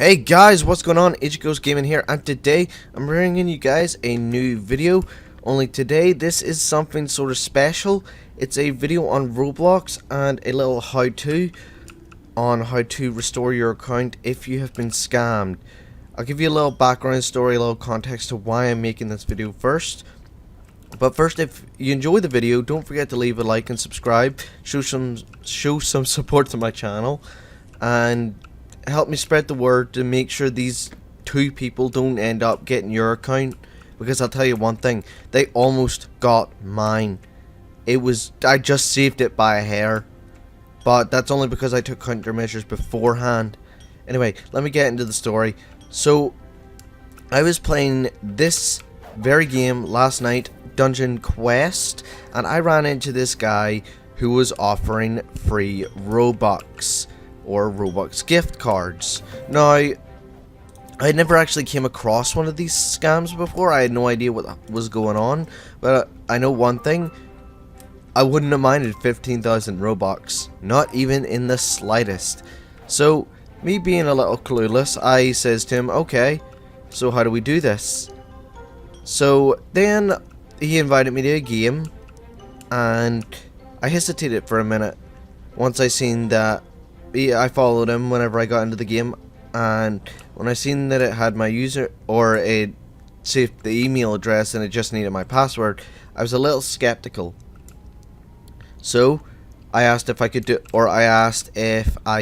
Hey guys, what's going on? Gaming here, and today I'm bringing you guys a new video. Only today, this is something sort of special. It's a video on Roblox and a little how-to on how to restore your account if you have been scammed. I'll give you a little background story, a little context to why I'm making this video first. But first, if you enjoy the video, don't forget to leave a like and subscribe. Show some support to my channel, and help me spread the word to make sure these two people don't end up getting your account, because I'll tell you one thing, they almost got mine. I just saved it by a hair, but that's only because I took countermeasures beforehand. Anyway, let me get into the story. So I was playing this very game last night, Dungeon Quest, and I ran into this guy who was offering free Robux or Robux gift cards. Now, I never actually came across one of these scams before. I had no idea what was going on, but I know one thing: I wouldn't have minded 15,000 Robux, not even in the slightest. So, me being a little clueless, I says to him, okay, so how do we do this? So then he invited me to a game, and I hesitated for a minute. Once I seen that, I followed him whenever I got into the game, and when I seen that it had my user, or it saved the email address and it just needed my password, I was a little skeptical. So I asked if I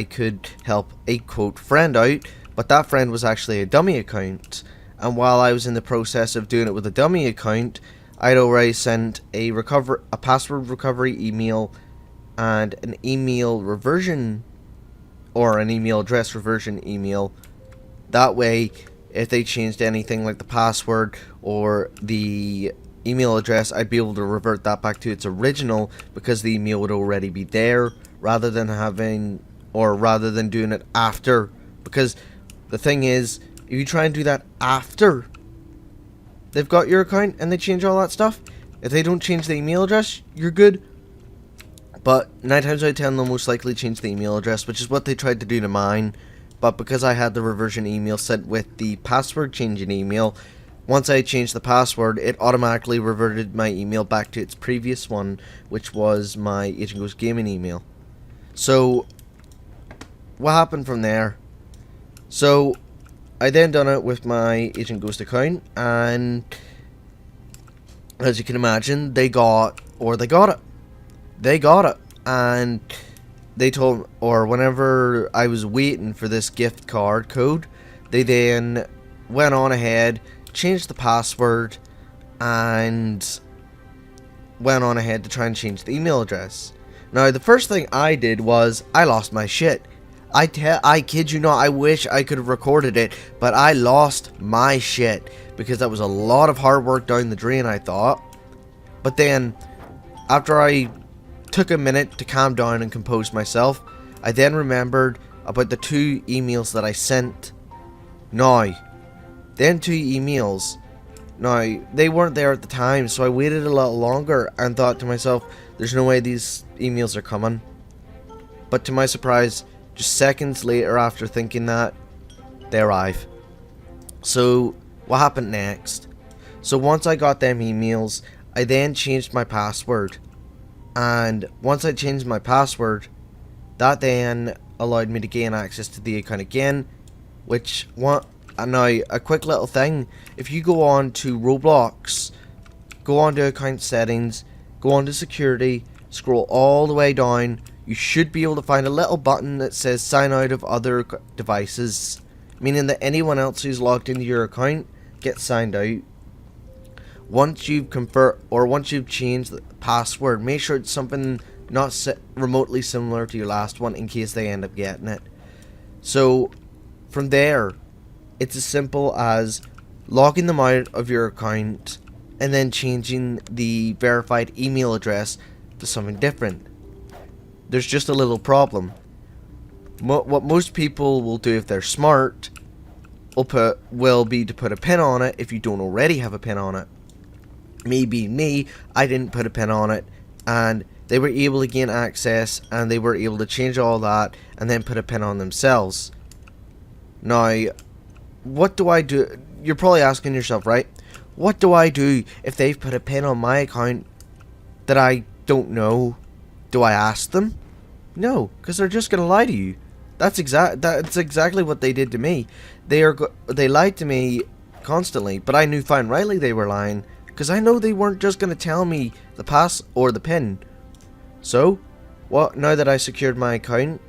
could help a quote friend out, but that friend was actually a dummy account, and while I was in the process of doing it with a dummy account, I'd already sent a password recovery email and an email reversion, or an email address reversion email. That way, if they changed anything like the password or the email address, I'd be able to revert that back to its original, because the email would already be there, rather than doing it after. Because the thing is, if you try and do that after they've got your account and they change all that stuff, if they don't change the email address, you're good. But 9 times out of 10 they'll most likely change the email address, which is what they tried to do to mine. But because I had the reversion email set with the password changing email, once I changed the password, it automatically reverted my email back to its previous one, which was my Agent Ghost Gaming email. So what happened from there? So I then done it with my Agent Ghost account, and as you can imagine, they got it. And they told, or whenever I was waiting for this gift card code, they then went on ahead, changed the password, and went on ahead to try and change the email address. Now, the first thing I did was I lost my shit. I kid you not, I wish I could have recorded it, but I lost my shit, because that was a lot of hard work down the drain, I thought. But then, after I took a minute to calm down and compose myself, I then remembered about the 2 emails that I sent. Now, them 2 emails, now, they weren't there at the time, so I waited a little longer and thought to myself, there's no way these emails are coming. But to my surprise, just seconds later after thinking that, they arrive. So what happened next? So once I got them emails, I then changed my password. And once I changed my password, that then allowed me to gain access to the account again. Now, a quick little thing: if you go on to Roblox, go on to account settings, go on to security, scroll all the way down, you should be able to find a little button that says sign out of other devices, meaning that anyone else who's logged into your account gets signed out. Once you've changed the password, make sure it's something not remotely similar to your last one, in case they end up getting it. So from there, it's as simple as logging them out of your account and then changing the verified email address to something different. There's just a little problem. What most people will do, if they're smart, will be to put a pin on it if you don't already have a pin on it. Me, I didn't put a pin on it, and they were able to gain access, and they were able to change all that and then put a pin on themselves. Now, what do I do? You're probably asking yourself, right? What do I do if they've put a pin on my account that I don't know? Do I ask them? No, because they're just gonna lie to you. That's exactly what they did to me. They lied to me constantly, but I knew fine rightly they were lying, because I know they weren't just gonna tell me the pass or the pin. So, what? Now that I secured my account,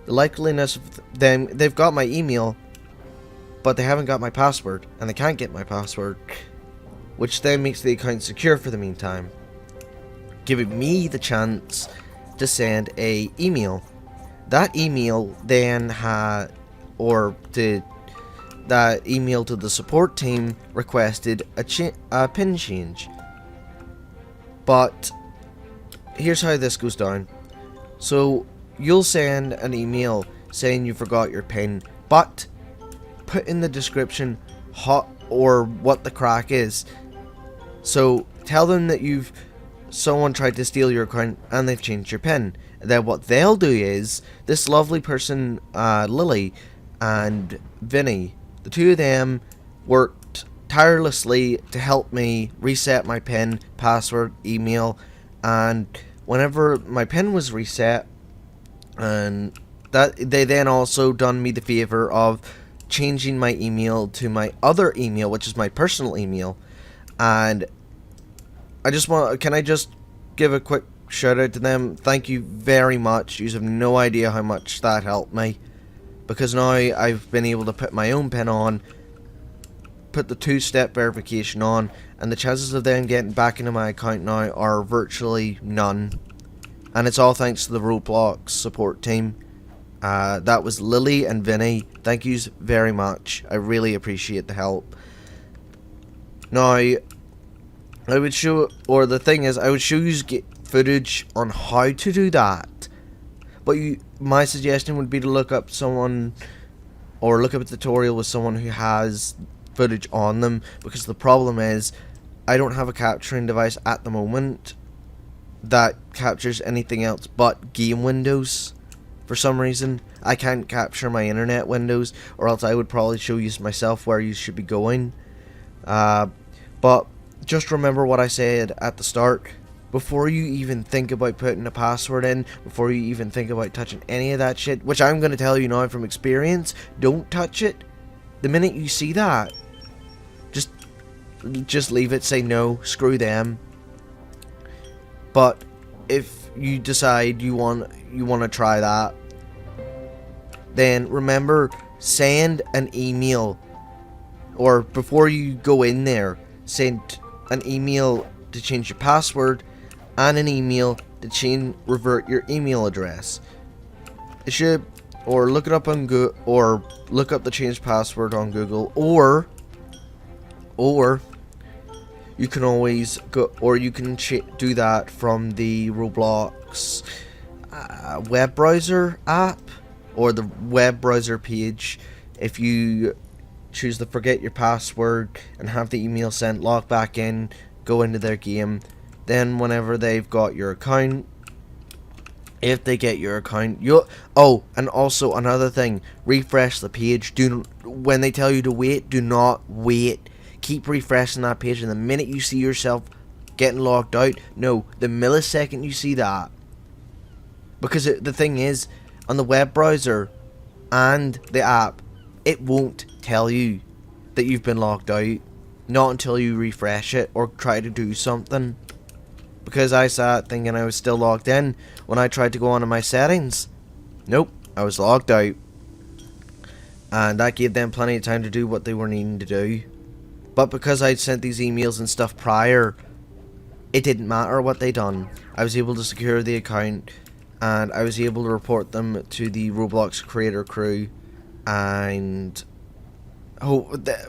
the likeliness of them, they've got my email, but they haven't got my password, and they can't get my password, which then makes the account secure for the meantime, giving me the chance to send a email. That email then that email to the support team requested a pin change. But here's how this goes down. So you'll send an email saying you forgot your pin, but put in the description what the crack is. So tell them that someone tried to steal your account and they've changed your pin. And then what they'll do is, this lovely person, Lily and Vinny, the two of them worked tirelessly to help me reset my pin, password, email, and whenever my pin was reset, and that they then also done me the favor of changing my email to my other email, which is my personal email. And can I just give a quick shout out to them? Thank you very much. You have no idea how much that helped me, because now I've been able to put my own pin on, put the two-step verification on, and the chances of them getting back into my account now are virtually none. And it's all thanks to the Roblox support team. That was Lily and Vinny. Thank yous very much. I really appreciate the help. Now, I would show you footage on how to do that, but my suggestion would be to look up a tutorial with someone who has footage on them, because the problem is I don't have a capturing device at the moment that captures anything else but game windows. For some reason I can't capture my internet windows, or else I would probably show you myself where you should be going. But just remember what I said at the start. Before you even think about putting a password in, before you even think about touching any of that shit, which I'm going to tell you now from experience, don't touch it. The minute you see that, just leave it, say no, screw them. But if you decide you want to try that, then remember, send an email, or before you go in there, send an email to change your password and an email to revert your email address. It should, or look it up on Google, or look up the change password on Google, or you can always go, or you can do that from the Roblox web browser app, or the web browser page. If you choose to forget your password and have the email sent, log back in, go into their game, then whenever they've got your account, if they get your account, and also another thing, refresh the page. When they tell you to wait, do not wait. Keep refreshing that page, and the minute you see yourself getting logged out, no, the millisecond you see that, because the thing is, on the web browser and the app, it won't tell you that you've been logged out, not until you refresh it or try to do something. Because I sat thinking I was still logged in when I tried to go onto my settings. Nope, I was logged out. And that gave them plenty of time to do what they were needing to do. But because I'd sent these emails and stuff prior, it didn't matter what they done. I was able to secure the account, and I was able to report them to the Roblox creator crew, and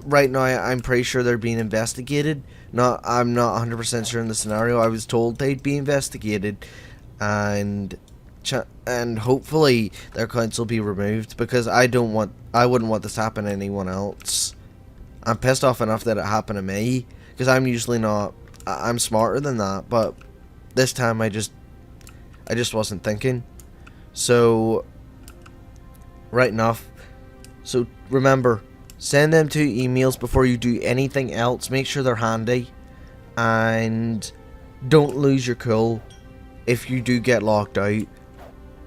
right now I'm pretty sure they're being investigated. I'm not 100% sure in the scenario. I was told they'd be investigated, and hopefully their accounts will be removed, because I wouldn't want this to happen to anyone else. I'm pissed off enough that it happened to me, because I'm usually not. I'm smarter than that, but this time I just wasn't thinking. So, right enough, So remember, send them 2 emails before you do anything else. Make sure they're handy. And don't lose your cool if you do get locked out.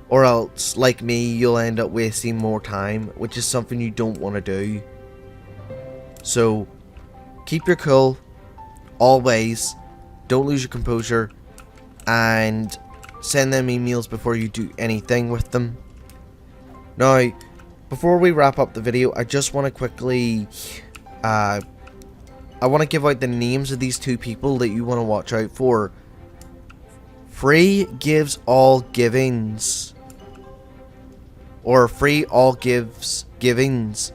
Or else, like me, you'll end up wasting more time, which is something you don't want to do. So, keep your cool, always. Don't lose your composure. And send them emails before you do anything with them. Now, before we wrap up the video, I just want to quickly... I want to give out the names of these 2 people that you want to watch out for. Free gives all givings. Or free all gives givings.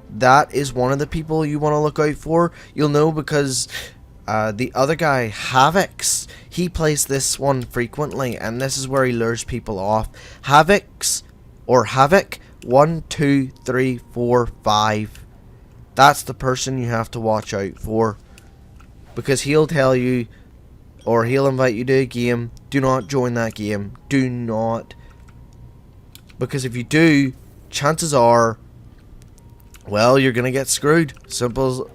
That is one of the people you want to look out for. You'll know because the other guy, Havix, he plays this one frequently, and this is where he lures people off. Havix or Havoc 1, 2, 3, 4, 5. That's the person you have to watch out for, because he'll tell you, or he'll invite you to a game. Do not join that game. Do not. Because if you do, chances are, well, you're gonna get screwed. Simple.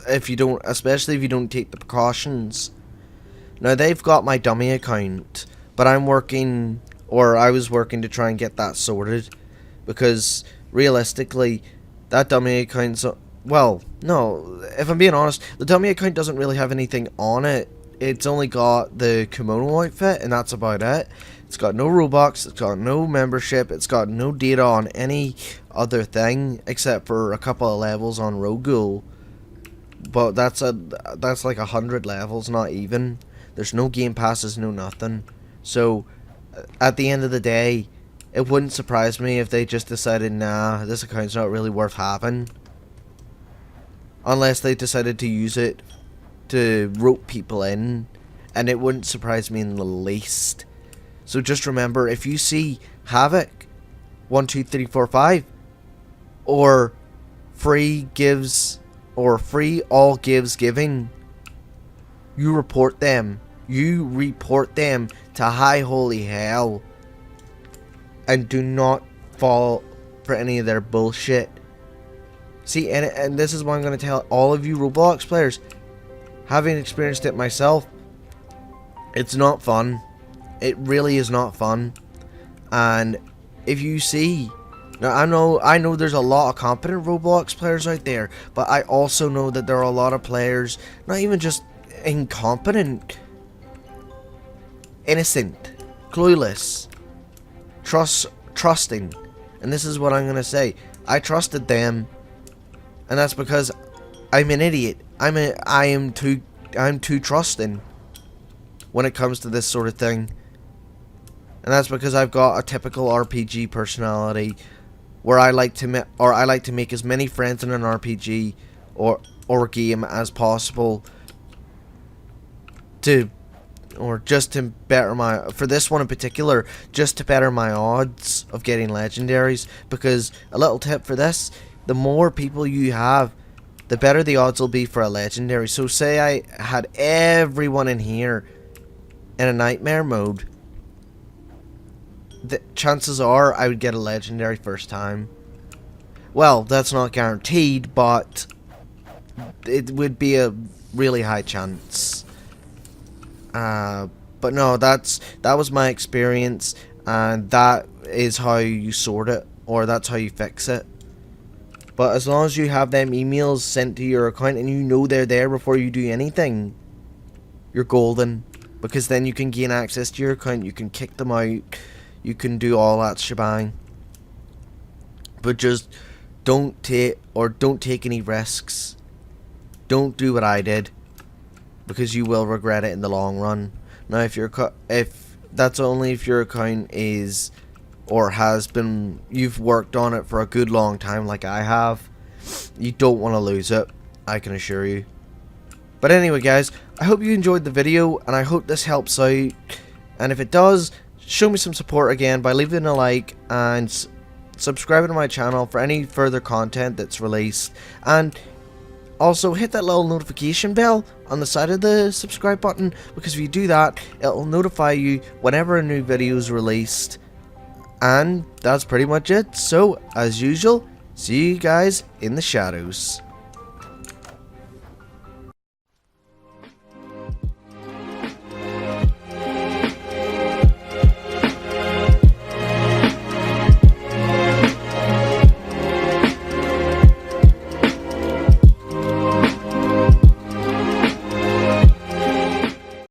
If you don't, especially if you don't take the precautions. Now they've got my dummy account, but I'm working, or I was working to try and get that sorted, because realistically, that dummy account's, well, no, if I'm being honest, the dummy account doesn't really have anything on it. It's only got the kimono outfit, and that's about it. It's got no Robux, it's got no membership, it's got no data on any other thing, except for a couple of levels on Rogul. But that's like 100 levels, not even. There's no game passes, no nothing. So, at the end of the day, it wouldn't surprise me if they just decided, nah, this account's not really worth having. Unless they decided to use it to rope people in, and it wouldn't surprise me in the least. So just remember, if you see Havoc 1, 2, 3, 4, 5, or free gives, or free all gives giving, you report them. You report them to high holy hell, and do not fall for any of their bullshit. See, and this is what I'm going to tell all of you Roblox players. Having experienced it myself, it's not fun. It really is not fun. And if you see, now I know there's a lot of competent Roblox players out there, but I also know that there are a lot of players, not even just incompetent, innocent, clueless, trusting. And this is what I'm going to say. I trusted them, and that's because I'm an idiot. I'm too trusting when it comes to this sort of thing. And that's because I've got a typical RPG personality, where I like to make as many friends in an RPG or game as possible just to better my, for this one in particular, just to better my odds of getting legendaries. Because a little tip for this, the more people you have, the better the odds will be for a legendary. So say I had everyone in here in a nightmare mode, the chances are I would get a legendary first time. Well, that's not guaranteed, but it would be a really high chance. But no, that was my experience, and that is how you sort it, or that's how you fix it. But as long as you have them emails sent to your account and you know they're there before you do anything, you're golden. Because then you can gain access to your account, you can kick them out, you can do all that shebang. But just don't take any risks. Don't do what I did, because you will regret it in the long run. Now, if that's only if your account is, or has been, you've worked on it for a good long time like I have, you don't want to lose it, I can assure you. But anyway guys, I hope you enjoyed the video, and I hope this helps out, and if it does, show me some support again by leaving a like and subscribing to my channel for any further content that's released, and also hit that little notification bell on the side of the subscribe button, because if you do that, it'll notify you whenever a new video is released. And that's pretty much it. So, as usual, See you guys in the shadows.